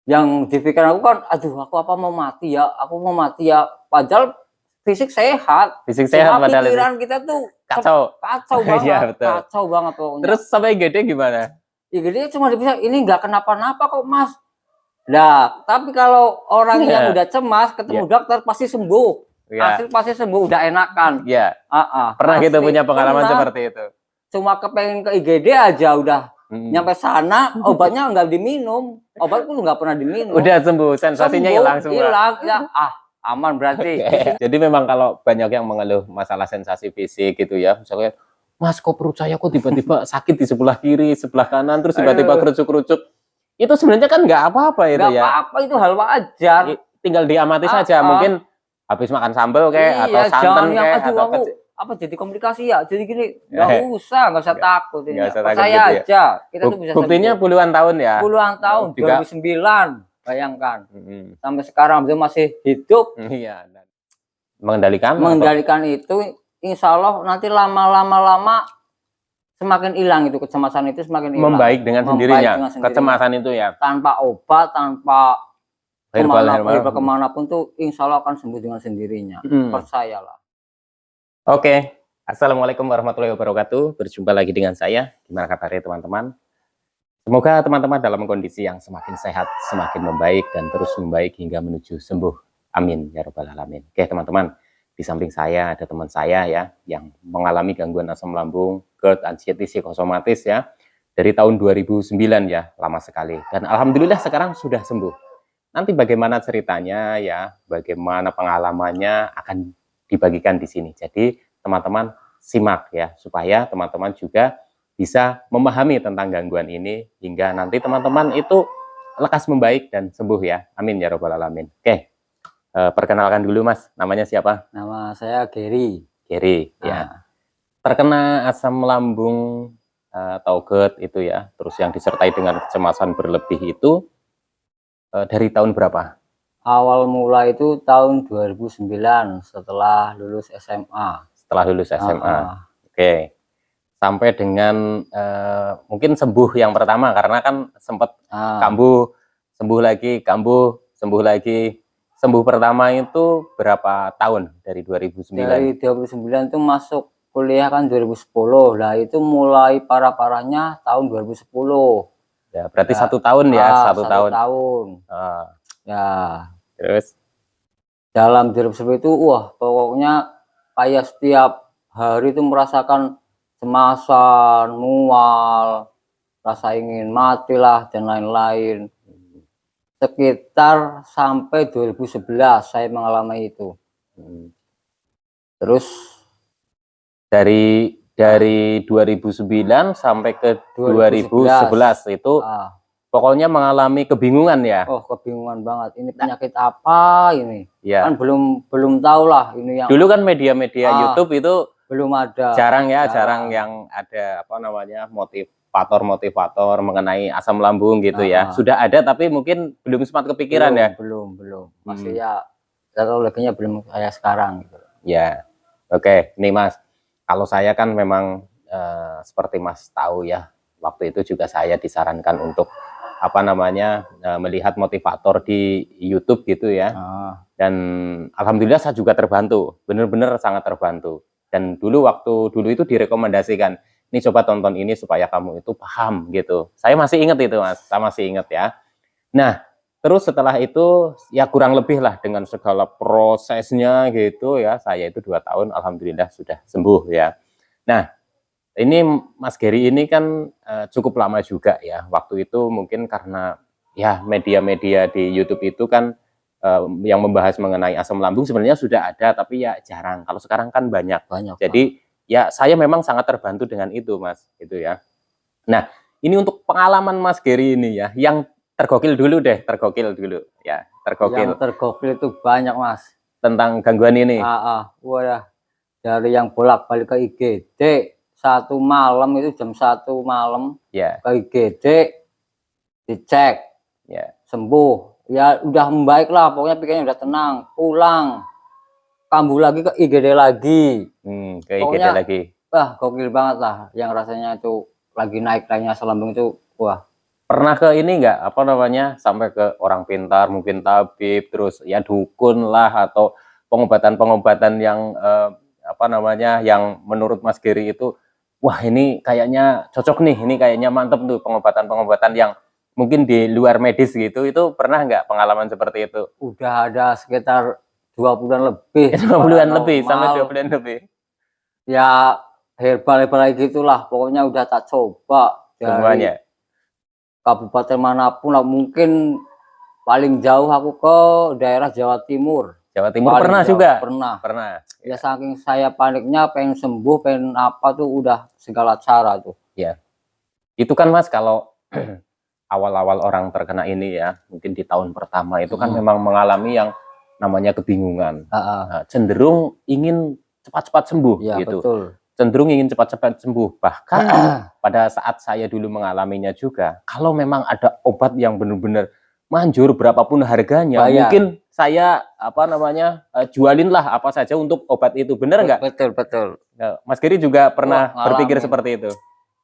Yang di pikiran aku kan, aduh aku apa mau mati ya, aku mau mati ya. Padahal fisik sehat, Fisik sehat cuma padahal itu. pikiran kita tuh Kacau. kacau Iya, banget, betul. kacau banget pokoknya. Terus sampai IGD gimana? IGD cuma bisa, ini nggak kenapa-napa kok Mas. Nah, tapi kalau orang yang udah cemas ketemu dokter pasti sembuh. Iya. Asli pasti sembuh, udah enakan. Iya. Pernah gitu punya pengalaman seperti itu? Cuma kepengen ke IGD aja udah. Nyampe sana obatnya nggak diminum, obat pun nggak pernah diminum. Udah sembuh, sensasinya hilang semua. Hilang ya, aman berarti. Jadi memang kalau banyak yang mengeluh masalah sensasi fisik gitu ya, misalnya Mas kok perut saya kok tiba-tiba sakit di sebelah kiri, sebelah kanan, terus tiba-tiba kerucuk-kerucuk. Itu sebenarnya kan nggak apa-apa itu ya. Nggak apa-apa, itu hal wajar. Tinggal diamati saja, mungkin habis makan sambal kayak atau santan kayak atau apa jadi komplikasi ya, jadi gini, nggak usah takut ini. Percaya gitu aja, kita tuh bisa buktinya sembuh. puluhan tahun ya. Puluhan tahun, 2009, bayangkan. Sampai sekarang dia masih hidup. Iya. Mengendalikan itu, insya Allah nanti lama-lama semakin hilang itu kecemasan itu, semakin hilang. Membaik dengan sendirinya, kecemasan itu ya. Tanpa obat, tanpa herbal kemanapun tuh insya Allah akan sembuh dengan sendirinya. Percayalah. Oke. Assalamualaikum warahmatullahi wabarakatuh. Berjumpa lagi dengan saya. Gimana kabarnya teman-teman? Semoga teman-teman dalam kondisi yang semakin sehat, semakin membaik dan terus membaik hingga menuju sembuh. Amin ya rabbal alamin. Oke teman-teman, di samping saya ada teman saya ya yang mengalami gangguan asam lambung, GERD, anxiety psikosomatis ya. Dari tahun 2009 ya, lama sekali. Dan alhamdulillah sekarang sudah sembuh. Nanti bagaimana ceritanya ya, bagaimana pengalamannya akan dibagikan di sini. Jadi teman-teman simak ya, supaya teman-teman juga bisa memahami tentang gangguan ini hingga nanti teman-teman itu lekas membaik dan sembuh ya. Amin ya robbal alamin. Oke, perkenalkan dulu Mas, namanya siapa? Nama saya Gary. Gary ya. Terkena asam lambung atau GERD itu ya, terus yang disertai dengan kecemasan berlebih itu dari tahun berapa? Awal mula itu tahun 2009 setelah lulus SMA. Setelah lulus SMA. Oke. Sampai dengan mungkin sembuh yang pertama karena kan sempat kambuh, sembuh lagi, kambuh, sembuh lagi. Sembuh pertama itu berapa tahun dari 2009? Dari 2009 itu masuk kuliah kan 2010. Nah, itu mulai parah-parahnya tahun 2010. Ya, berarti ya, 1 tahun ya, 1 tahun. Ya. Terus dalam 2010 itu pokoknya kayak setiap hari itu merasakan cemasan, mual, rasa ingin mati lah dan lain-lain. Sekitar sampai 2011 saya mengalami itu. Terus dari 2009 sampai ke 2011 itu pokoknya mengalami kebingungan ya. Kebingungan banget. Ini penyakit apa ini? Ya. Kan belum tahu lah ini yang. Dulu kan media-media YouTube itu belum ada. Jarang yang ada apa namanya motivator mengenai asam lambung gitu ya. Sudah ada tapi mungkin belum sempat kepikiran ya. Belum. Masih ya teknologinya belum kayak sekarang gitu. Ya. Oke, nih Mas. Kalau saya kan memang seperti Mas tahu ya, waktu itu juga saya disarankan untuk apa namanya melihat motivator di YouTube gitu ya. Dan alhamdulillah saya juga terbantu, benar-benar sangat terbantu. Dan waktu dulu itu direkomendasikan, ini coba tonton ini supaya kamu itu paham gitu. Saya masih ingat itu Mas, saya masih ingat ya. Nah, terus setelah itu ya kurang lebih lah dengan segala prosesnya gitu ya, saya itu 2 tahun alhamdulillah sudah sembuh ya. Nah, ini Mas Gary ini kan cukup lama juga ya. Waktu itu mungkin karena ya media-media di YouTube itu kan yang membahas mengenai asam lambung sebenarnya sudah ada, tapi ya jarang. Kalau sekarang kan banyak. Jadi ya saya memang sangat terbantu dengan itu Mas, gitu ya. Nah, ini untuk pengalaman Mas Gary ini ya, yang tergokil dulu deh, tergokil dulu ya, tergokil. Yang tergokil itu banyak Mas. Tentang gangguan ini. Wadah, dari yang bolak-balik ke IGD. 1 malam itu jam 1 malam ya. Ke IGD dicek ya. Sembuh ya, udah membaik lah pokoknya, pikirannya udah tenang, pulang kambuh lagi ke IGD lagi. Ke IGD lagi. Gokil banget lah, yang rasanya itu lagi naik-naiknya asam lambung itu pernah ke ini enggak, apa namanya, sampai ke orang pintar, mungkin tabib, terus ya dukun lah, atau pengobatan-pengobatan yang apa namanya, yang menurut Mas Geri itu, wah ini kayaknya cocok nih, ini kayaknya mantep tuh pengobatan-pengobatan yang mungkin di luar medis gitu, itu pernah nggak pengalaman seperti itu? Udah ada sekitar 2 bulan lebih 2 bulan lebih, sampai 2 paranormal. bulan lebih Ya herbal-herbal gitulah, pokoknya udah tak coba dari semuanya. kabupaten manapun lah. Mungkin paling jauh aku ke daerah Jawa Timur. Jawa Timur Paling pernah jauh, juga? pernah. Pernah. Ya saking saya paniknya pengen sembuh, pengen apa tuh udah segala cara tuh. Ya, itu kan Mas kalau awal-awal orang terkena ini ya, mungkin di tahun pertama itu kan memang mengalami yang namanya kebingungan. Cenderung ingin cepat-cepat sembuh Ya gitu. betul. Cenderung ingin cepat-cepat sembuh. Bahkan pada saat saya dulu mengalaminya juga, kalau memang ada obat yang benar-benar manjur berapapun harganya, Bayar. mungkin saya apa namanya jualin lah apa saja untuk obat itu, bener nggak? Betul betul. Mas Giri juga pernah Wah, berpikir ngalamin. seperti itu?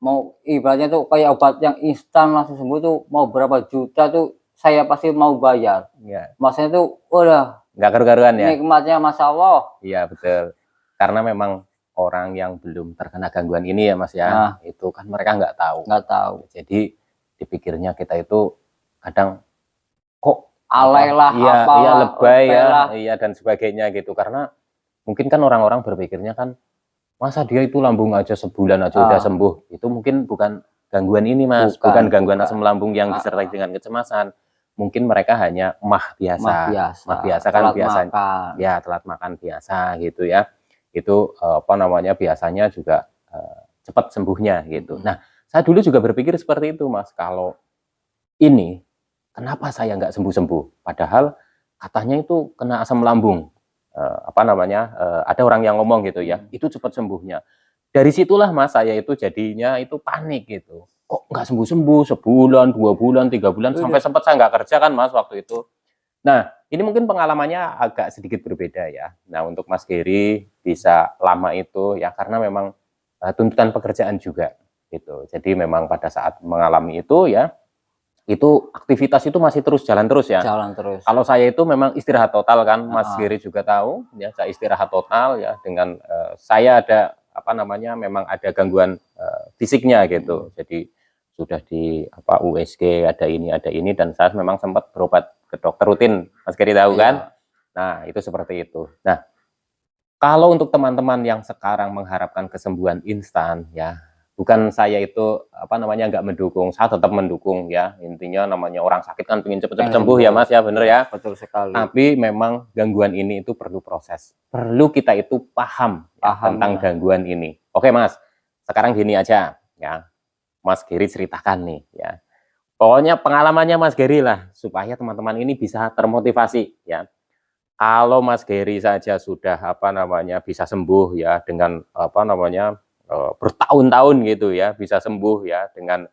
Mau ibaratnya tuh kayak obat yang instan langsung sembuh tuh, mau berapa juta tuh saya pasti mau bayar. Ya. Maksudnya tuh udah Nggak karu-karuan ya? nikmatnya Masya Allah. Iya betul. Karena memang orang yang belum terkena gangguan ini ya Mas ya, itu kan mereka nggak tahu. Nggak tahu. Jadi dipikirnya kita itu kadang kok Alay lah, iya, apalah, iya lebay ya, lah. iya dan sebagainya gitu. Karena mungkin kan orang-orang berpikirnya kan, masa dia itu lambung aja sebulan aja udah sembuh. Itu mungkin bukan gangguan ini Mas, bukan gangguan asam lambung yang disertai dengan kecemasan. Mungkin mereka hanya mah biasa. Mah biasa kan biasa. Ya, telat makan biasa gitu ya. Itu apa namanya, biasanya juga cepat sembuhnya gitu. Nah, saya dulu juga berpikir seperti itu Mas, kalau ini kenapa saya nggak sembuh-sembuh? Padahal katanya itu kena asam lambung. Apa namanya, ada orang yang ngomong gitu ya, itu cepat sembuhnya. Dari situlah Mas, saya itu jadinya itu panik gitu. Kok nggak sembuh-sembuh, sebulan, 2 bulan, 3 bulan, sampai sempat saya nggak kerja kan Mas waktu itu. Nah, ini mungkin pengalamannya agak sedikit berbeda ya. Nah, untuk Mas Geri bisa lama itu ya karena memang tuntutan pekerjaan juga gitu. Jadi memang pada saat mengalami itu ya, itu aktivitas itu masih terus jalan terus ya. Jalan terus. Kalau saya itu memang istirahat total kan, Mas Giri juga tahu ya, saya istirahat total ya dengan saya ada apa namanya, memang ada gangguan fisiknya gitu. Jadi sudah di apa USG, ada ini dan saya memang sempat berobat ke dokter rutin. Mas Giri tahu kan? Nah, itu seperti itu. Nah, kalau untuk teman-teman yang sekarang mengharapkan kesembuhan instan ya, bukan saya itu apa namanya nggak mendukung, saya tetap mendukung ya. Intinya namanya orang sakit kan pengen cepet-cepet sembuh ya Mas ya, bener ya. Betul sekali. Tapi memang gangguan ini itu perlu proses, perlu kita itu paham ya, tentang gangguan ini. Oke Mas, sekarang gini aja ya, Mas Geri ceritakan nih ya. Pokoknya pengalamannya Mas Geri lah, supaya teman-teman ini bisa termotivasi ya. Kalau Mas Geri saja sudah apa namanya bisa sembuh ya dengan apa namanya bertahun-tahun gitu ya, bisa sembuh ya dengan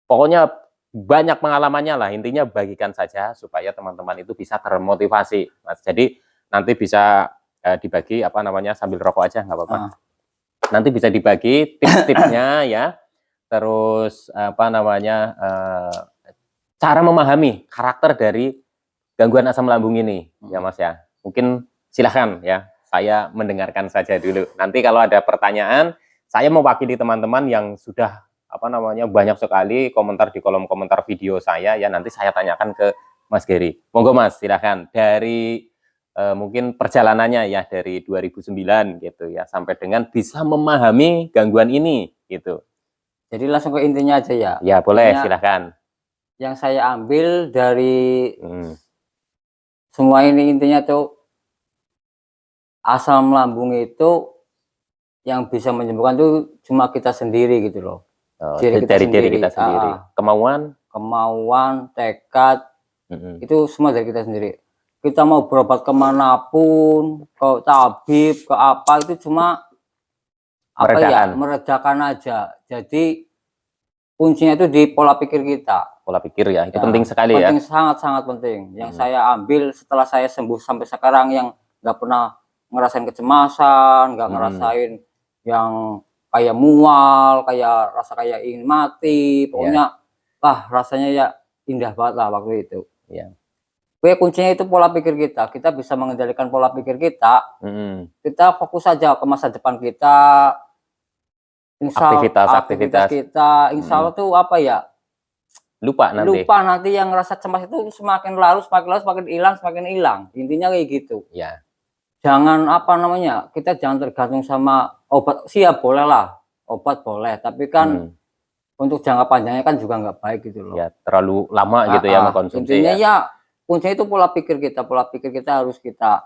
pokoknya banyak pengalamannya lah. Intinya bagikan saja supaya teman-teman itu bisa termotivasi Mas. Jadi nanti bisa dibagi apa namanya sambil rokok aja nggak apa-apa. Nanti bisa dibagi tips-tipsnya ya, terus apa namanya cara memahami karakter dari gangguan asam lambung ini ya Mas ya. Mungkin silahkan ya, saya mendengarkan saja dulu. Nanti kalau ada pertanyaan, saya mewakili teman-teman yang sudah apa namanya banyak sekali komentar di kolom komentar video saya ya, nanti saya tanyakan ke Mas Geri. Monggo Mas, silahkan dari mungkin perjalanannya ya dari 2009 gitu ya sampai dengan bisa memahami gangguan ini gitu. Jadi langsung ke intinya aja ya. Ya boleh, silahkan. Yang saya ambil dari semua ini intinya tuh asam lambung itu yang bisa menyembuhkan tuh cuma kita sendiri gitu loh. Dari diri kita sendiri. Kemauan, tekad, itu semua dari kita sendiri. Kita mau berobat kemanapun, ke tabib, ke apa itu cuma apa ya, meredakan aja. Jadi kuncinya itu di pola pikir kita. Pola pikir ya, itu penting sekali ya. Penting, sangat-sangat penting. Yang saya ambil setelah saya sembuh sampai sekarang, yang nggak pernah ngerasain kecemasan, nggak ngerasain yang kayak mual, kayak rasa kayak ingin mati, pokoknya rasanya ya indah banget lah waktu itu. Iya. Kuncinya itu pola pikir kita. Kita bisa mengendalikan pola pikir kita. Kita fokus saja ke masa depan kita. Aktivitas kita, insya Allah tuh apa ya? Lupa nanti yang rasa cemas itu semakin larut, semakin hilang. Intinya kayak gitu. Ya. Jangan apa namanya? Kita jangan tergantung sama obat. Siap boleh lah, obat boleh. Tapi kan untuk jangka panjangnya kan juga nggak baik gitu loh. Ya, terlalu lama gitu ya mengkonsumsi. Intinya ya kuncinya itu pola pikir kita harus kita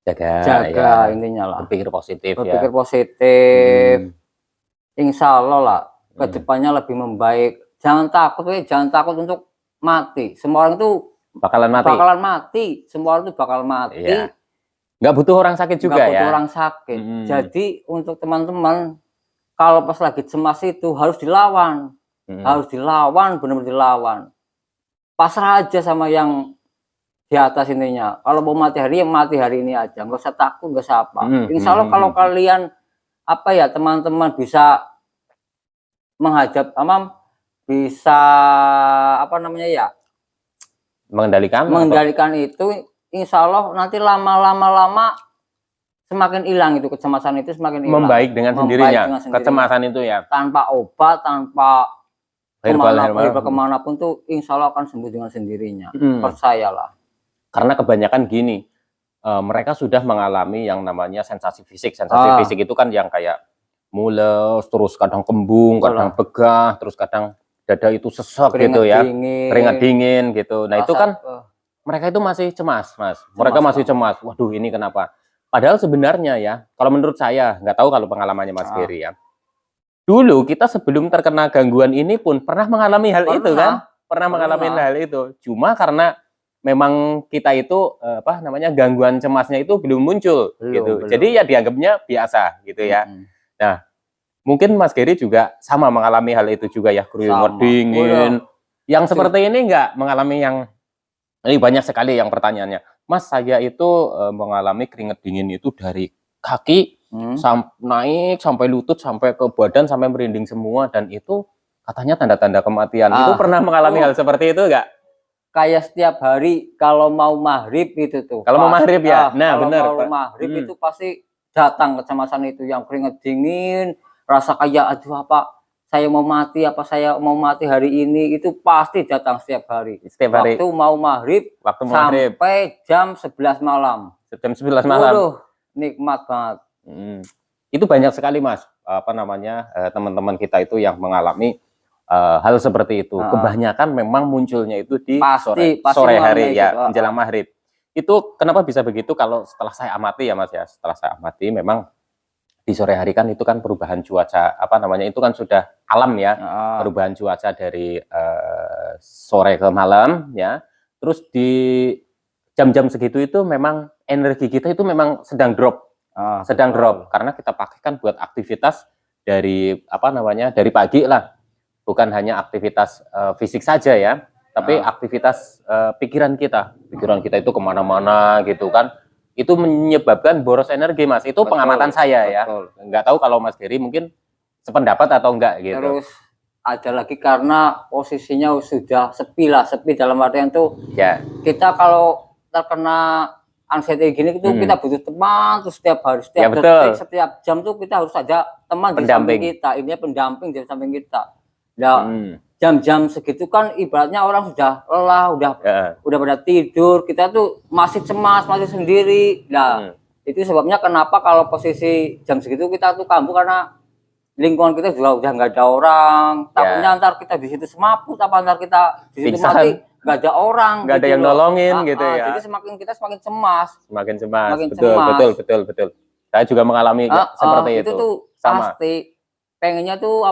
jaga ya. Intinya lah. Berpikir positif. Insya Allah lah kedepannya lebih membaik. Jangan takut untuk mati. Semua orang itu bakalan mati. Semua orang itu bakal mati. Iya. Nggak butuh orang sakit juga ya. Jadi untuk teman-teman kalau pas lagi cemas itu harus dilawan. Benar-benar dilawan. Pasrah aja sama yang di atas intinya. Kalau mau mati hari ini aja. Nggak usah takut, nggak usah apa. Insya Allah kalau kalian teman-teman bisa bisa mengendalikan itu, insya Allah nanti lama semakin hilang itu kecemasan itu, semakin hilang. Membaik dengan sendirinya. Kecemasan itu ya. Tanpa obat, tanpa kemanapun tuh insya Allah akan sembuh dengan sendirinya. Percayalah. Karena kebanyakan gini, mereka sudah mengalami yang namanya sensasi fisik. Fisik itu kan yang kayak mules, terus kadang kembung, kadang begah, terus kadang dada itu sesek gitu ya, keringat dingin gitu. Nah itu kan mereka itu masih cemas, Mas. Mereka masih cemas. Waduh, ini kenapa? Padahal sebenarnya ya, kalau menurut saya, nggak tahu kalau pengalamannya Mas Ferry ya. Dulu kita sebelum terkena gangguan ini pun pernah mengalami hal itu kan? Pernah mengalami hal itu. Cuma karena memang kita itu gangguan cemasnya itu belum muncul gitu. Jadi ya dianggapnya biasa gitu ya. Nah, mungkin Mas Gary juga sama mengalami hal itu juga ya, keringat dingin. Yang seperti ini nggak mengalami yang ini banyak sekali yang pertanyaannya. Mas, saya itu mengalami keringat dingin itu dari kaki naik sampai lutut, sampai ke badan, sampai merinding semua, dan itu katanya tanda-tanda kematian. Itu pernah mengalami hal seperti itu enggak? Kayak setiap hari kalau mau maghrib itu tuh. Kalau mau maghrib ya. Nah, benar. Kalau maghrib itu pasti datang kecemasan itu, yang keringat dingin, rasa kayak aduh saya mau mati hari ini, itu pasti datang setiap hari. Waktu mau maghrib sampai jam 11 malam. Jam 11 malam. Waduh, nikmat banget. Itu banyak sekali Mas, teman-teman kita itu yang mengalami hal seperti itu. Kebanyakan memang munculnya itu di sore hari ya, menjelang maghrib. Itu kenapa bisa begitu? Kalau setelah saya amati ya Mas ya, setelah saya amati memang di sore hari kan itu kan perubahan cuaca, itu kan sudah alam ya, perubahan cuaca dari sore ke malam ya. Terus di jam-jam segitu itu memang energi kita itu memang sedang drop. Karena kita pakai kan buat aktivitas dari dari pagi lah, bukan hanya aktivitas fisik saja ya, tapi aktivitas pikiran kita itu kemana-mana gitu kan, itu menyebabkan boros energi Mas. Itu pengamatan saya ya, nggak tahu kalau Mas Gary mungkin sependapat atau enggak gitu. Terus ada lagi karena posisinya sudah sepi dalam artian tuh ya, kita kalau terkena anxiety gini itu kita butuh teman tuh setiap hari, setiap detik, setiap jam tuh kita harus ada teman di samping kita. Ini pendamping di samping kita. Nah, jam-jam segitu kan ibaratnya orang sudah lelah, udah pada tidur, kita tuh masih cemas, masih sendiri. Nah, itu sebabnya kenapa kalau posisi jam segitu kita tuh kambuh, karena lingkungan kita juga udah nggak ada orang. Takutnya ntar kita di situ semaput, ntar kita di situ mati, nggak ada orang, nggak ada yang nolongin gitu ya. Jadi kita semakin cemas. Betul. Saya juga mengalami seperti itu. Itu tuh pasti pengennya tuh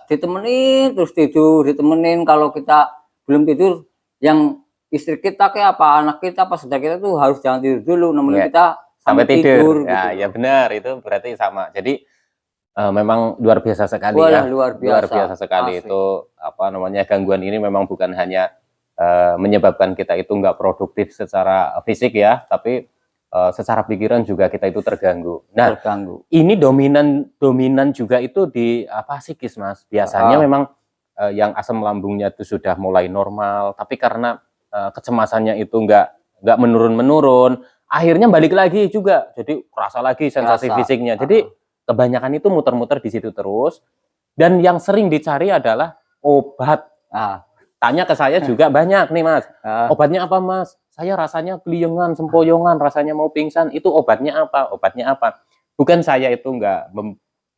ditemenin, terus ditemenin. Kalau kita belum tidur, yang istri kita anak kita, saudara kita tuh harus jangan tidur dulu, nemenin kita sampai tidur ya, gitu. Ya benar, itu berarti sama. Jadi memang luar biasa sekali luar biasa sekali. Asli. Itu gangguan ini memang bukan hanya menyebabkan kita itu nggak produktif secara fisik ya, tapi secara pikiran juga kita itu terganggu. Nah, ini dominan juga itu di psikis Mas. Biasanya memang yang asam lambungnya itu sudah mulai normal, tapi karena kecemasannya itu nggak menurun-menurun, akhirnya balik lagi juga, jadi kerasa lagi sensasi fisiknya. Jadi kebanyakan itu muter-muter di situ terus, dan yang sering dicari adalah obat. Tanya ke saya juga banyak nih Mas, obatnya apa Mas? Saya rasanya keliengan, sempoyongan, rasanya mau pingsan, itu obatnya apa? Obatnya apa? Bukan saya itu nggak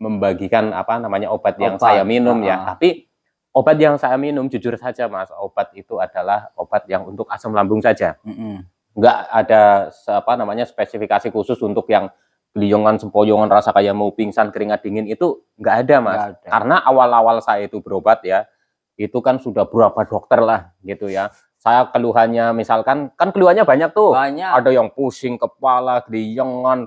membagikan apa namanya obat yang saya minum ya, tapi obat yang saya minum jujur saja Mas, obat itu adalah obat yang untuk asam lambung saja. Nggak ada apa namanya spesifikasi khusus untuk yang keliongan, sempoyongan, rasa kayak mau pingsan, keringat dingin, itu nggak ada Mas. Nggak ada. Karena awal-awal saya itu berobat ya, itu kan sudah berapa dokter lah gitu ya. Saya keluhannya misalkan, kan keluhannya banyak tuh. Banyak. Ada yang pusing kepala, keliongan,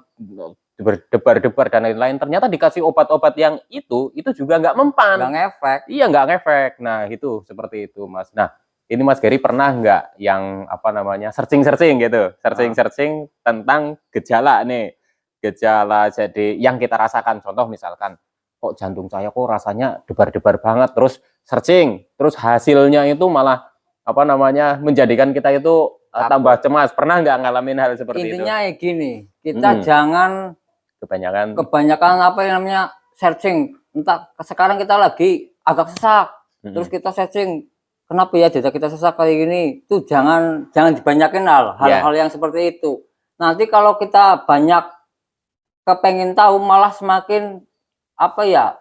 berdebar-debar dan lain-lain. Ternyata dikasih obat-obat yang itu juga nggak mempan. Nggak ngefek. Iya, nggak ngefek. Nah, itu seperti itu Mas. Nah, ini Mas Gary pernah nggak yang apa namanya searching-searching gitu, searching-searching tentang gejala nih, gejala jadi yang kita rasakan. Contoh misalkan, kok jantung saya kok rasanya debar-debar banget, terus searching, terus hasilnya itu malah apa namanya menjadikan kita itu tambah cemas. Pernah nggak ngalamin hal seperti itu? Intinya ya gini, kita jangan kebanyakan apa yang namanya searching. Entah sekarang kita lagi agak sesak, terus kita searching, kenapa ya dada kita sesak kayak gini? Itu jangan dibanyakin hal-hal yang seperti itu. Nanti kalau kita banyak kepengen tahu, malah semakin apa ya,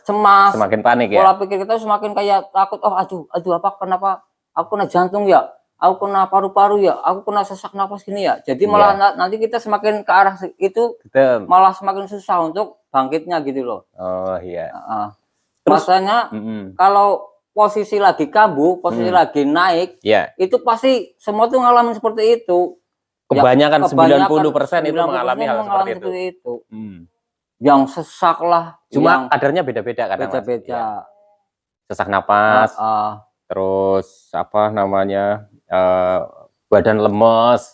cemas, semakin panik ya. Pola pikir kita semakin kayak takut, oh aduh apa, kenapa aku kena jantung ya, aku kena paru-paru ya, aku kena sesak napas gini ya. Jadi malah nanti kita semakin ke arah itu, malah semakin susah untuk bangkitnya gitu loh. Oh iya. Masanya kalau posisi lagi kambuh, posisi lagi naik, itu pasti semua tuh ngalamin seperti itu. Kebanyakan 90% itu mengalami hal seperti itu. Yang sesak lah, cuma kadarnya beda-beda kan. Beda-beda. Sesak napas, terus apa namanya, badan lemes,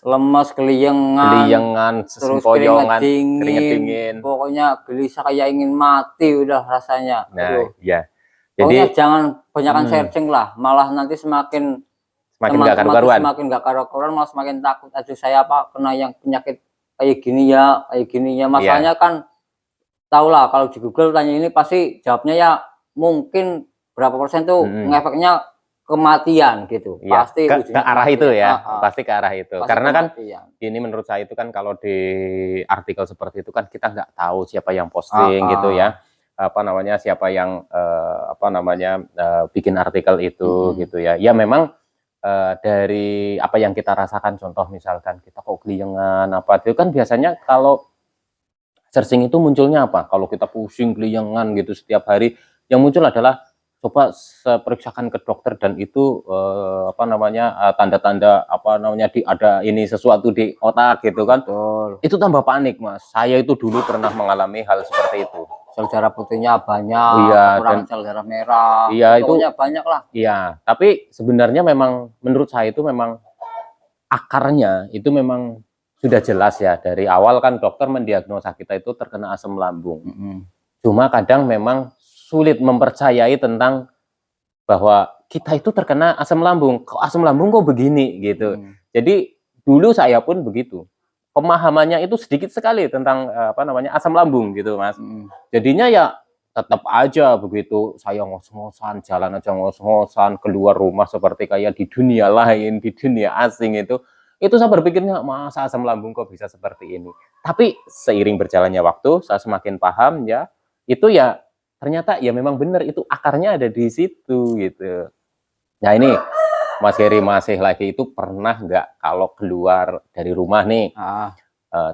keliengan, sempoyongan, keringat dingin, pokoknya gelisah kayak ingin mati udah rasanya. Nah, iya. Jadi jangan banyakkan searching lah, malah nanti semakin gak karu-karuan. Semakin gak karu-karuan, malah semakin takut. Aduh, saya apa kena yang penyakit kayak gini ya. Masalahnya kan tahu lah, kalau di Google tanya ini pasti jawabnya ya mungkin berapa persen tuh ngefeknya kematian gitu. Pasti ke arah itu ya, pasti ke arah itu. Karena kan ini menurut saya itu kan kalau di artikel seperti itu kan kita nggak tahu siapa yang posting gitu ya, apa namanya, siapa yang apa namanya bikin artikel itu gitu ya. Ya memang dari apa yang kita rasakan, contoh misalkan kita kok keliengan apa itu kan biasanya kalau searching itu munculnya apa? Kalau kita pusing keliengan gitu setiap hari, yang muncul adalah coba periksakan ke dokter, dan itu apa namanya tanda-tanda apa namanya ada ini sesuatu di otak gitu kan. Betul. Itu tambah panik Mas. Saya itu dulu pernah mengalami hal seperti itu. Sel darah putihnya banyak, kurang sel darah merah. Iya, itu banyak lah. Iya, tapi sebenarnya memang menurut saya itu memang akarnya itu memang sudah jelas ya, dari awal kan dokter mendiagnosa kita itu terkena asam lambung. Cuma kadang memang sulit mempercayai tentang bahwa kita itu terkena asam lambung. Kok asam lambung kok begini gitu. Jadi dulu saya pun begitu. Pemahamannya itu sedikit sekali tentang apa namanya asam lambung gitu Mas. Jadinya ya tetap aja begitu saya ngos-ngosan, jalan aja ngos-ngosan, keluar rumah seperti kayak di dunia lain, di dunia asing itu saya berpikirnya, masa asam lambung kok bisa seperti ini. Tapi seiring berjalannya waktu, saya semakin paham ya, itu ya ternyata ya memang benar, itu akarnya ada di situ gitu. Nah ini Mas Gary masih lagi itu pernah nggak kalau keluar dari rumah nih,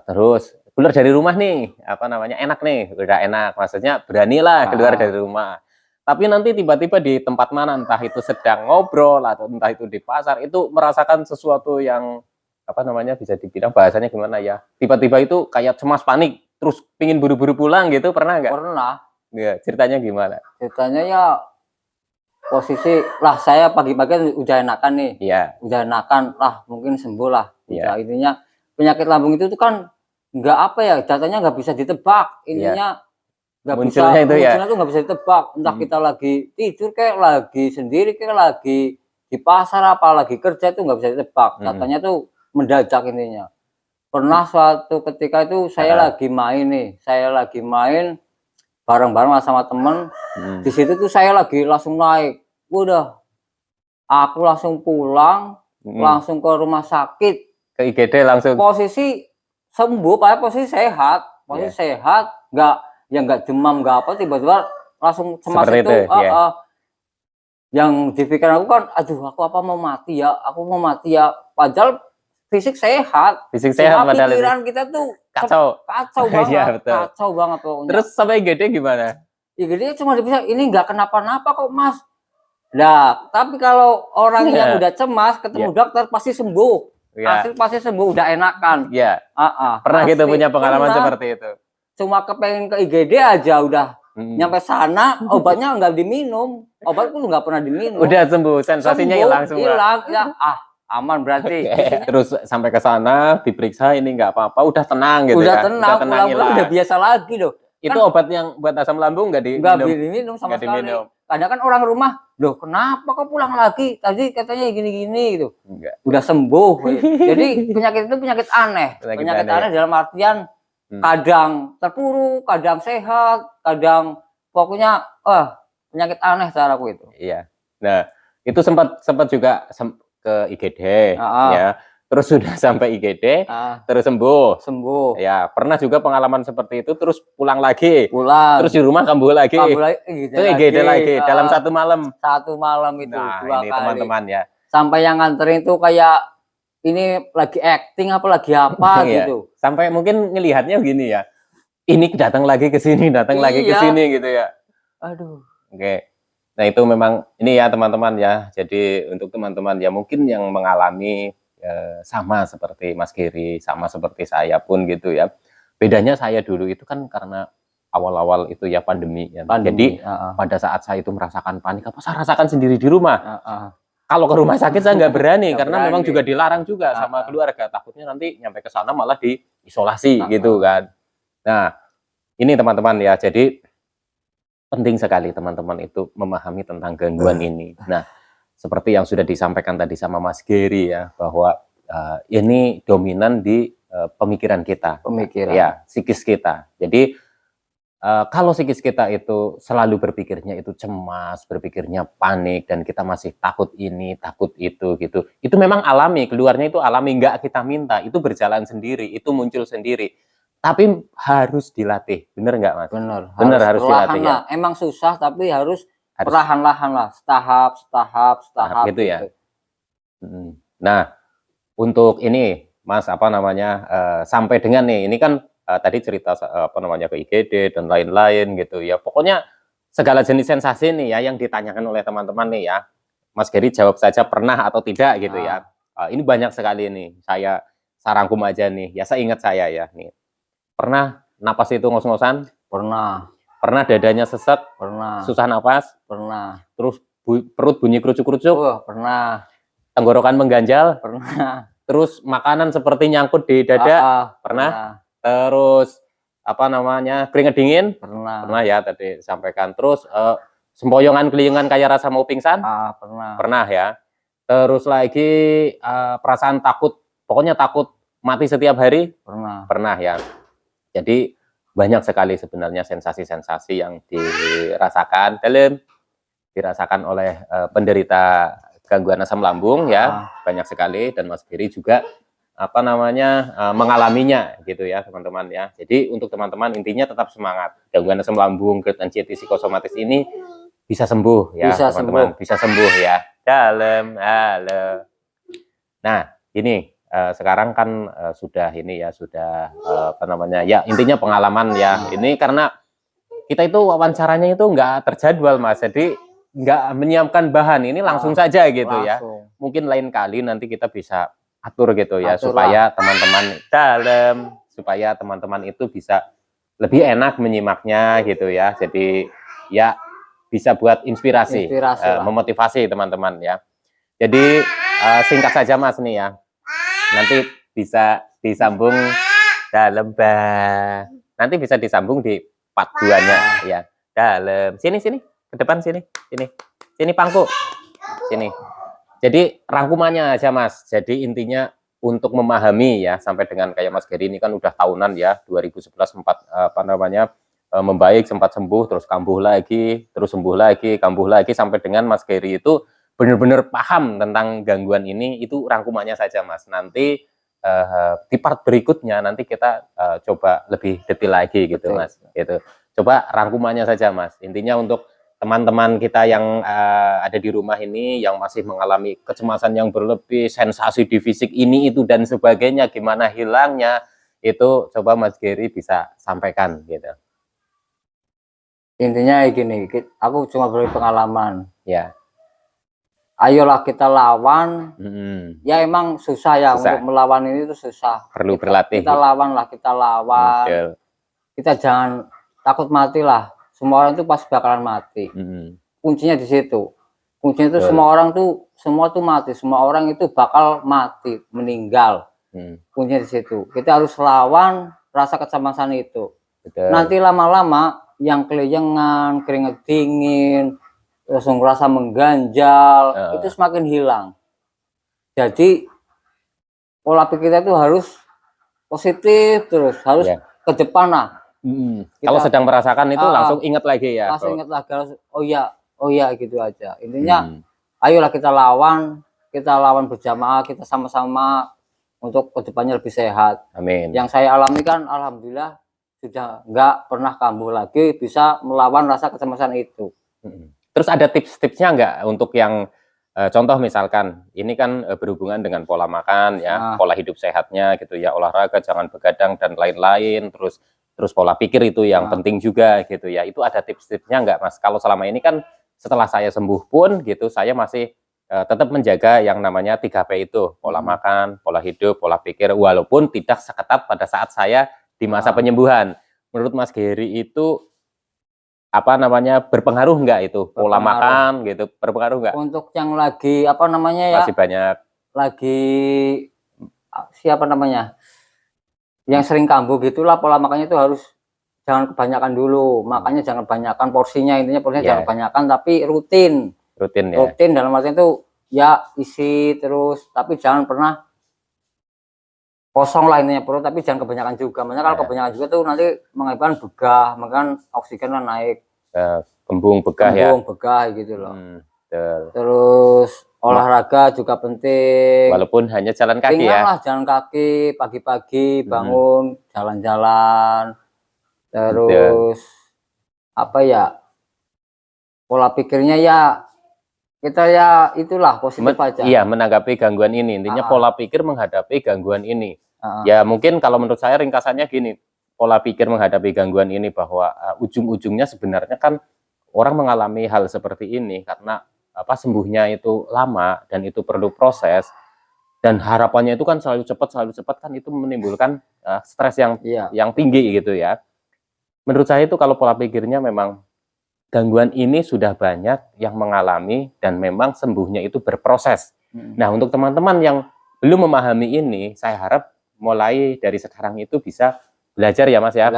terus keluar dari rumah nih, apa namanya, enak nih, udah enak, maksudnya beranilah keluar dari rumah. Tapi nanti tiba-tiba di tempat mana, entah itu sedang ngobrol atau entah itu di pasar, itu merasakan sesuatu yang apa namanya, bisa dibilang bahasanya gimana ya, tiba-tiba itu kayak cemas, panik, terus pingin buru-buru pulang gitu, pernah nggak? Pernah. Ya, ceritanya gimana? Ceritanya ya posisi lah, saya pagi-pagi udah enakan nih, udah enakan lah, mungkin sembuh lah. Ya, intinya penyakit lambung itu tuh kan nggak apa ya, datanya nggak bisa ditebak. Intinya nggak bisa, munculnya itu ya. munculnya tuh nggak bisa ditebak. Entah kita lagi tidur kayak lagi sendiri kayak lagi di pasar apa lagi kerja itu nggak bisa ditebak. Datanya tuh mendadak intinya. Pernah suatu ketika itu saya lagi main nih, saya lagi main bareng-bareng sama temen. Di situ tuh saya lagi langsung naik. Udah, aku langsung pulang, langsung ke rumah sakit. Ke IGD langsung. Posisi sembuh, posisi sehat, nggak nggak demam nggak apa, tiba-tiba langsung cemas seperti itu. ya. Yang dipikir aku kan, aduh aku apa mau mati ya, aku mau mati ya. Padahal fisik sehat, padahal pikiran kita tuh kacau banget, iya, betul. kacau banget pokoknya. Terus sampai IGD gimana? IGD cuma bisa ini nggak kenapa-napa kok mas. Nah, tapi kalau orang yang udah cemas ketemu dokter pasti sembuh, pasti sembuh, udah enakan. Iya. Pernah pasti, gitu punya pengalaman seperti itu? Cuma kepengen ke IGD aja udah. Nyampe sana obatnya nggak diminum, obat pun nggak pernah diminum. Udah sembuh, sensasinya hilang semua. Hilang ya, aman berarti. Terus sampai ke sana diperiksa ini nggak apa-apa, udah tenang gitu udah ya. Tenang, pulang udah biasa lagi loh. Itu kan, obat yang buat asam lambung nggak diminum sama sekali. Kadang kan orang rumah, loh kenapa kok pulang lagi? Tadi katanya gini-gini gitu. Enggak. Udah sembuh. Jadi penyakit itu penyakit aneh. Penyakit aneh dalam artian kadang terpuruk, kadang sehat, kadang pokoknya penyakit aneh caraku itu. Iya. Nah, itu sempat juga ke IGD ya. Terus sudah sampai IGD, terus sembuh. Ya, pernah juga pengalaman seperti itu, terus pulang lagi. Terus di rumah kambuh lagi. Itu IGD lagi dalam satu malam. Satu malam itu nah, 2 kali. Teman-teman ya. Sampai yang nganterin itu kayak ini lagi acting apa lagi apa gitu. Sampai mungkin ngelihatnya gini ya. Ini datang lagi ke sini, lagi ke sini gitu ya. Aduh. Oke. Nah, itu memang ini ya teman-teman ya. Jadi untuk teman-teman ya mungkin yang mengalami sama seperti Mas Giri, sama seperti saya pun gitu ya. Bedanya saya dulu itu kan karena awal-awal itu ya pandemi ya. Jadi pada saat saya itu merasakan panik, apa saya rasakan sendiri di rumah. Kalau ke rumah sakit saya nggak berani karena memang juga dilarang juga sama keluarga, takutnya nanti nyampe ke sana malah diisolasi gitu kan. Nah, ini teman-teman ya, jadi penting sekali teman-teman itu memahami tentang gangguan ini. Nah, seperti yang sudah disampaikan tadi sama Mas Giri ya, bahwa ini dominan di pemikiran kita, ya, psikis kita. Jadi kalau psikis kita itu selalu berpikirnya itu cemas, berpikirnya panik, dan kita masih takut ini, takut itu gitu. Itu memang alami, keluarnya itu alami, nggak kita minta, itu berjalan sendiri, itu muncul sendiri. Tapi harus dilatih, bener nggak Mas? Bener, harus dilatih ya. Emang susah, tapi harus perlahan-lahan lah, setahap gitu ya. Nah, untuk ini Mas sampai dengan ini kan tadi cerita ke IGD dan lain-lain gitu ya. Pokoknya segala jenis sensasi nih ya yang ditanyakan oleh teman-teman nih ya. Mas Giri jawab saja pernah atau tidak gitu ya. Ini banyak sekali nih. Saya rangkum aja nih. Ya seingat saya ya nih. Pernah napas itu ngos-ngosan? Pernah. Pernah dadanya sesek? Pernah. Susah napas? Pernah. Terus perut bunyi kerucuk-kerucuk? Pernah. Tenggorokan mengganjal? Pernah. Terus makanan seperti nyangkut di dada? Pernah. Terus keringat dingin? Pernah ya tadi sampaikan. Terus sempoyongan kelingan kayak rasa mau pingsan? Pernah ya. Terus lagi perasaan takut, pokoknya takut mati setiap hari? Pernah ya. Jadi banyak sekali sebenarnya sensasi-sensasi yang dirasakan oleh penderita gangguan asam lambung ya, banyak sekali, dan Mas Giri juga mengalaminya gitu ya teman-teman ya. Jadi untuk teman-teman intinya tetap semangat. Gangguan asam lambung, GERD, anxiety psikosomatis ini bisa sembuh ya teman-teman, bisa sembuh ya. Halo. Nah ini sekarang kan sudah intinya pengalaman ya. Ini karena kita itu wawancaranya itu nggak terjadwal Mas, jadi nggak menyiapkan bahan, ini langsung saja gitu ya. Mungkin lain kali nanti kita bisa atur gitu ya, supaya teman-teman itu bisa lebih enak menyimaknya gitu ya. Jadi ya bisa buat inspirasi memotivasi teman-teman ya. Jadi singkat saja Mas nih ya, nanti bisa disambung nanti bisa disambung di part 2-nya ya. Dalam. Sini ke depan sini. Sini pangku. Sini. Jadi rangkumannya aja Mas. Jadi intinya untuk memahami ya, sampai dengan kayak Mas Gary ini kan udah tahunan ya, 2011 membaik, sempat sembuh, terus kambuh lagi, terus sembuh lagi, kambuh lagi, sampai dengan Mas Gary itu benar-benar paham tentang gangguan ini. Itu rangkumannya saja Mas. Nanti di part berikutnya nanti kita coba lebih detail lagi gitu. Betul. Mas gitu. Coba rangkumannya saja Mas. Intinya untuk teman-teman kita yang ada di rumah ini yang masih mengalami kecemasan yang berlebih, sensasi di fisik ini itu dan sebagainya, gimana hilangnya, itu coba Mas Gary bisa sampaikan gitu. Intinya gini, aku cuma beri pengalaman ya. Ayolah kita lawan. Ya emang susah ya, untuk melawan ini itu susah, perlu berlatih. Kita lawan. Kita jangan takut mati lah. Semua orang itu pasti bakalan mati. Kuncinya di situ. Kuncinya itu semua tuh mati. Semua orang itu bakal mati, meninggal. Kuncinya di situ. Kita harus lawan rasa kecemasan itu. Betul. Nanti lama-lama yang kelayangan, keringet dingin, terus ngerasa mengganjal, itu semakin hilang. Jadi pola pikir kita itu harus positif terus, harus ke depan lah. Kalau sedang merasakan itu langsung ingat lagi ya. Langsung ingat lagi, oh iya gitu aja. Intinya ayolah kita lawan berjamaah, kita sama-sama untuk kedepannya lebih sehat. Amin. Yang saya alami kan alhamdulillah sudah nggak pernah kambuh lagi, bisa melawan rasa kecemasan itu. Terus ada tips-tipsnya nggak untuk yang contoh misalkan ini kan berhubungan dengan pola makan ya, pola hidup sehatnya gitu ya, olahraga, jangan begadang dan lain-lain, terus pola pikir itu yang penting juga gitu ya. Itu ada tips-tipsnya nggak Mas? Kalau selama ini kan setelah saya sembuh pun gitu, saya masih tetap menjaga yang namanya 3P itu, pola makan, pola hidup, pola pikir, walaupun tidak seketat pada saat saya di masa penyembuhan. Menurut Mas Gary itu apa namanya, berpengaruh nggak itu pola makan gitu, berpengaruh nggak? Untuk yang lagi apa namanya ya, masih banyak lagi siapa namanya yang sering kambuh gitulah, pola makannya itu harus jangan kebanyakan dulu, makanya jangan kebanyakan porsinya, intinya porsinya jangan kebanyakan, tapi rutin ya. Rutin dalam artian itu ya isi terus, tapi jangan pernah kosong lah intinya perut, tapi jangan kebanyakan juga. Makanya kalau kebanyakan juga tuh nanti mengakibatkan begah, makan oksigennya naik, kembung begah gitu loh. Terus olahraga juga penting, walaupun hanya jalan kaki ya. Lah jalan kaki pagi-pagi, bangun jalan-jalan. Terus apa ya, pola pikirnya ya kita ya itulah positif aja. Iya, menanggapi gangguan ini. Intinya pola pikir menghadapi gangguan ini. Ya mungkin kalau menurut saya ringkasannya gini, pola pikir menghadapi gangguan ini bahwa ujung-ujungnya sebenarnya kan orang mengalami hal seperti ini karena sembuhnya itu lama dan itu perlu proses, dan harapannya itu kan selalu cepat kan, itu menimbulkan stres yang tinggi gitu ya. Menurut saya itu kalau pola pikirnya memang gangguan ini sudah banyak yang mengalami dan memang sembuhnya itu berproses. Nah, untuk teman-teman yang belum memahami ini, saya harap mulai dari sekarang itu bisa belajar ya Mas ya.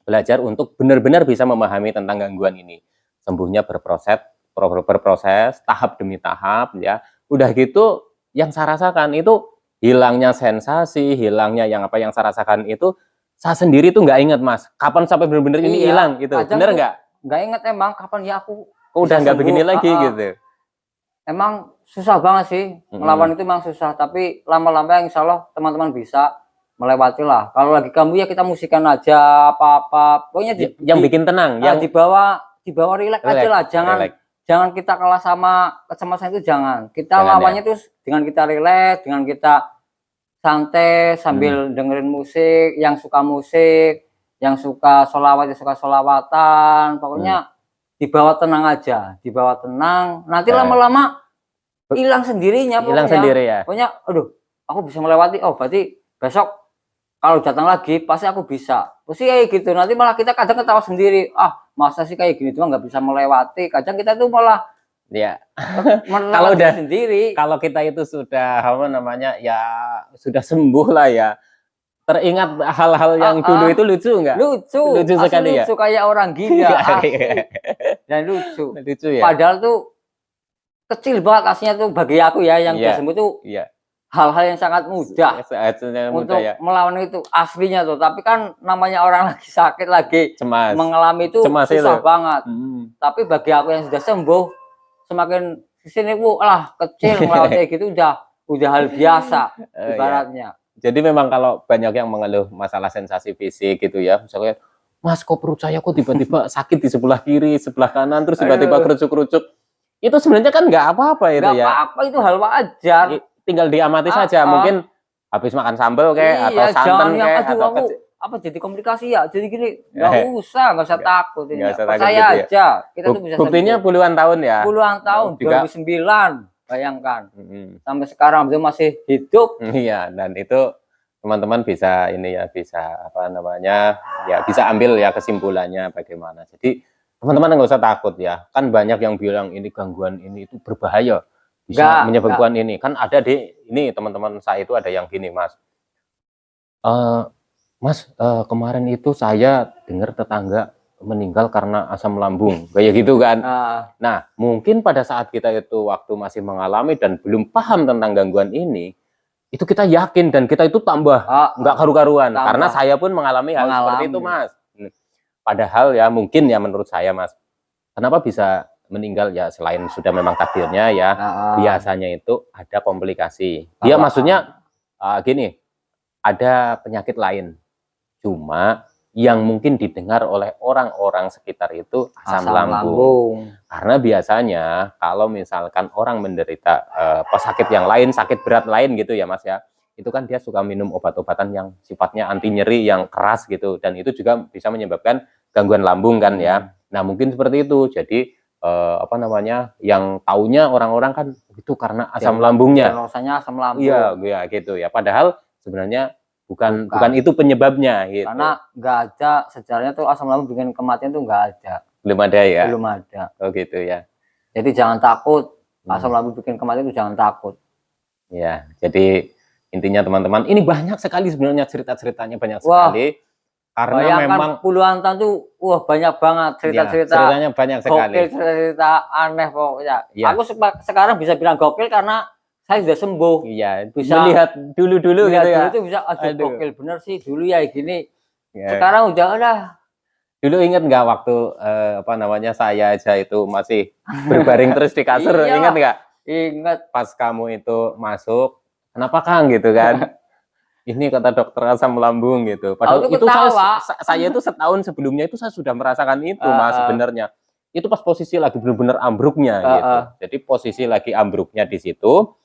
Belajar untuk benar-benar bisa memahami tentang gangguan ini. Sembuhnya berproses, tahap demi tahap ya. Udah gitu yang saya rasakan itu hilangnya sensasi, hilangnya yang saya rasakan itu saya sendiri tuh nggak ingat Mas. Kapan sampai benar-benar ini hilang gitu. Bener nggak? Nggak inget emang kapan ya aku udah nggak begini lagi gitu. Emang susah banget sih melawan itu, emang susah, tapi lama-lama insya Allah teman-teman bisa melewati lah. Kalau lagi kamu ya kita musikan aja apa-apa, pokoknya yang bikin tenang, yang dibawa rileks aja lah, jangan kita kalah sama kecemasan itu, jangan. Kita lawannya tuh dengan kita rileks, dengan kita santai sambil dengerin musik, yang suka musik, yang suka sholawat, yang suka sholawatan, pokoknya dibawa tenang aja, dibawa tenang. Nanti lama-lama hilang sendirinya, hilang sendiri ya. Pokoknya, aduh, aku bisa melewati. Oh, berarti besok kalau datang lagi pasti aku bisa. Pasti kayak gitu. Nanti malah kita kadang ketawa sendiri. Ah, masa sih kayak gini cuma nggak bisa melewati. Kadang kita tuh malah kalau udah sendiri. Kalau kita itu sudah sudah sembuh lah ya. teringat hal-hal yang dulu itu lucu nggak? Lucu, Lucu asli sekali ya? lucu kayak orang gila, asli. Dan lucu. Lucu ya? Padahal tuh kecil banget aslinya tuh bagi aku ya, yang Iya, dia sembuh tuh iya. hal-hal yang sangat mudah Sehatnya muda untuk ya. melawan itu aslinya tuh. Tapi kan namanya orang lagi sakit, lagi Cemas. mengalami itu Cemas susah itu. banget. Tapi bagi aku yang sudah sembuh, semakin kesini lah kecil ngelawan kayak gitu udah hal biasa Iya. ibaratnya. Jadi memang kalau banyak yang mengeluh masalah sensasi fisik gitu ya, misalnya, Mas kok perut saya kok tiba-tiba sakit di sebelah kiri, sebelah kanan, terus tiba-tiba kerucuk-kerucuk. Itu sebenarnya kan nggak apa-apa itu Nggak ya. apa-apa, itu hal wajar. Tinggal diamati saja, mungkin habis makan sambal kayak atau santan yang kayak aduh atau aku apa jadi komplikasi ya, jadi gini, nggak usah takut ini. nggak usah takut Percaya gitu ya. aja, kita tuh bisa Buktinya sembuh. puluhan tahun ya. Puluhan tahun, Juga 2009, bayangkan. Sampai sekarang dia masih hidup. Iya, dan itu teman-teman bisa ini ya, bisa apa namanya, ya bisa ambil ya kesimpulannya bagaimana. Jadi teman-teman nggak usah takut ya. Kan banyak yang bilang ini gangguan ini itu berbahaya, bisa menyebabkan ini. Kan ada di ini teman-teman saya itu ada yang gini, Mas. Mas, kemarin itu saya dengar tetangga meninggal karena asam lambung, kayak gitu kan. Nah, mungkin pada saat kita itu waktu masih mengalami dan belum paham tentang gangguan ini, itu kita yakin dan kita itu tambah nggak karu-karuan. Karena saya pun mengalami hal seperti itu, Mas. Padahal ya mungkin ya menurut saya, Mas, kenapa bisa meninggal ya selain sudah memang takdirnya ya, biasanya itu ada komplikasi. Dia maksudnya gini, ada penyakit lain. Cuma yang mungkin didengar oleh orang-orang sekitar itu asam lambung. Karena biasanya kalau misalkan orang menderita pesakit yang lain, sakit berat lain gitu ya Mas ya, itu kan dia suka minum obat-obatan yang sifatnya anti nyeri yang keras gitu, dan itu juga bisa menyebabkan gangguan lambung kan ya. Nah mungkin seperti itu. Jadi apa namanya, yang taunya orang-orang kan itu karena asam lambungnya. Rasanya asam lambung. Iya, gitu ya. Padahal sebenarnya bukan itu penyebabnya gitu. Karena nggak ada sejarahnya tuh asam lambung bikin kematian tuh nggak ada. Belum ada ya? Belum ada. Oh gitu ya. Jadi jangan takut, asam lambung bikin kematian itu jangan takut. Ya, jadi intinya teman-teman, ini banyak sekali sebenarnya cerita-ceritanya, banyak sekali. Karena memang puluhan tahun tuh, banyak banget cerita-cerita. Ya, ceritanya banyak sekali. Gokil, cerita aneh pokoknya. Ya. Aku sekarang bisa bilang gokil karena saya sudah sembuh. Iya, bisa melihat dulu-dulu gitu ya. Dulu itu bisa, gokil bener sih dulu ya gini. Ya. Sekarang udah. Dulu inget nggak waktu apa namanya, saya aja itu masih berbaring terus di kasur, inget nggak? Ingat. Pas kamu itu masuk, kenapa Kang gitu kan? Ini kata dokter asam lambung gitu. Padahal itu saya itu setahun sebelumnya itu saya sudah merasakan itu Mas sebenarnya. Itu pas posisi lagi benar-benar ambruknya gitu. Jadi posisi lagi ambruknya di situ.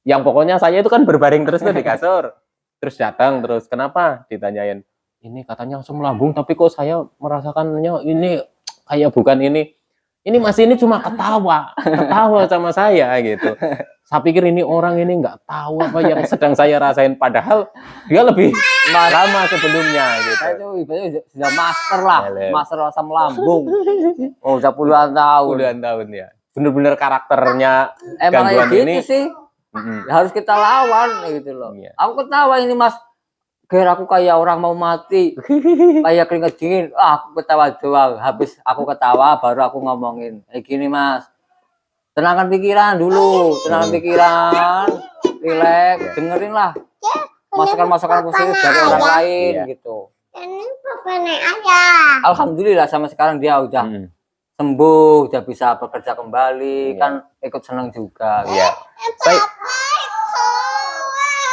Yang pokoknya saya itu kan berbaring terus tuh di kasur. Terus datang terus, kenapa? Ditanyain. Ini katanya asam lambung, tapi kok saya merasakannya ini kayak bukan ini. Ini Mas ini cuma ketawa sama saya gitu. Saya pikir ini orang ini nggak tahu apa yang sedang saya rasain, padahal dia lebih lama sebelumnya gitu. Saya itu ibaratnya sudah master lah, master asam lambung. Oh, udah puluhan tahun. Puluhan tahun ya. Bener-bener karakternya emang gangguan gitu ini sih. Harus kita lawan gitu loh. Aku ketawa ini Mas. Gara aku kayak orang mau mati, kayak keringet dingin. Aku ketawa doang. Habis aku ketawa, baru aku ngomongin, gini Mas, tenangkan pikiran dulu, tenangkan pikiran, rileks, dengerin lah masukan-masukan positif dari orang lain gitu. Alhamdulillah sampai sekarang dia udah sembuh, udah bisa bekerja kembali, kan ikut senang juga. Iya.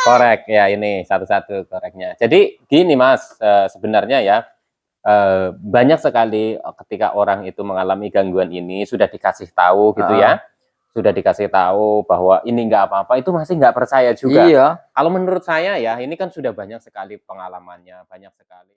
Korek ya, ini satu-satu koreknya. Jadi gini Mas, sebenarnya ya banyak sekali ketika orang itu mengalami gangguan ini sudah dikasih tahu gitu ya, sudah dikasih tahu bahwa ini nggak apa-apa, itu masih nggak percaya juga. Kalau menurut saya ya, ini kan sudah banyak sekali pengalamannya, banyak sekali.